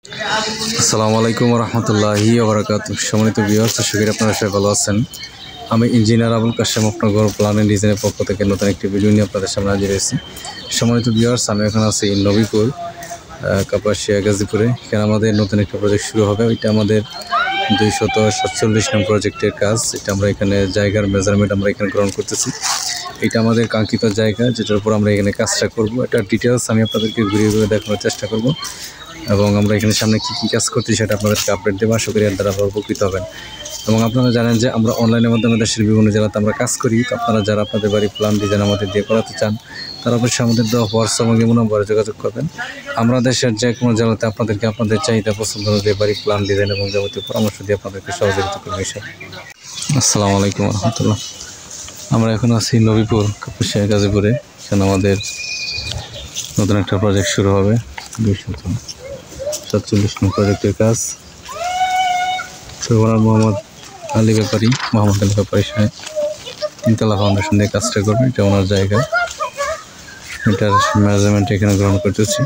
আসসালামু আলাইকুম রহমতুল্লাহি ওবরাকাতুহু। সম্মানিত ভিউয়ার্স, আশা করি আপনারা সবাই ভালো আছেন। আমি ইঞ্জিনিয়ার আবুল কাশেম, আপনার ঘর প্ল্যান অ্যান্ড ডিজাইনের পক্ষ থেকে নতুন একটি ভিডিও নিয়ে আপনাদের সামনে হাজির হয়েছি। সম্মানিত ভিউয়ার্স, আমি এখন আছি নবীপুর কাপাসিয়া গাজীপুরে। এখানে আমাদের নতুন একটা প্রজেক্ট শুরু হবে। ওইটা আমাদের 247 নং প্রজেক্টের কাজ। এটা আমরা এখানে জায়গার মেজারমেন্ট আমরা এখানে গ্রহণ করতেছি। এটা আমাদের কাঙ্ক্ষিত জায়গা, যেটার উপর আমরা এখানে কাজটা করব। এটা ডিটেলস আমি আপনাদেরকে ঘুরিয়ে ঘুরে দেখানোর চেষ্টা করব এবং আমরা এখানে সামনে কী কাজ করছি সেটা আপনাদেরকে আপডেট দেবো। আশা করি এর দ্বারা আপনারা উপকৃত হবেন। এবং আপনারা জানেন যে আমরা অনলাইনের মাধ্যমে দেশের বিভিন্ন জেলাতে আমরা কাজ করি। তো আপনারা যারা আপনাদের বাড়ি প্ল্যান ডিজাইন আমাদের দিয়ে করাতে চান, তারা অবশ্যই আমাদের দেওয়া হোয়াটসঅ্যাপ এবং ইমো নম্বরে যোগাযোগ করবেন। আমরা দেশের যে কোনো জেলাতে আপনাদেরকে আপনাদের চাহিদা পছন্দ অনুযায়ী বাড়ি প্ল্যান ডিজাইন এবং যাবতীয় পরামর্শ দিয়ে আপনাদেরকে সহযোগিতা করবো। আসসালামু আলাইকুম রহমতুল্লাহ। আমরা এখন আছি নবীপুর কাপাসিয়া গাজীপুরে। এখানে আমাদের নতুন একটা প্রজেক্ট শুরু হবে। 247 নং প্রজেক্টের কাজ। সর্বনাম মোহাম্মদ আলী ব্যাপারী সাহেব তিনতলা ফাউন্ডেশন দিয়ে কাজটা করবে। এটা ওনার জায়গা। এটার মেজারমেন্ট এখানে গ্রহণ করতেছি।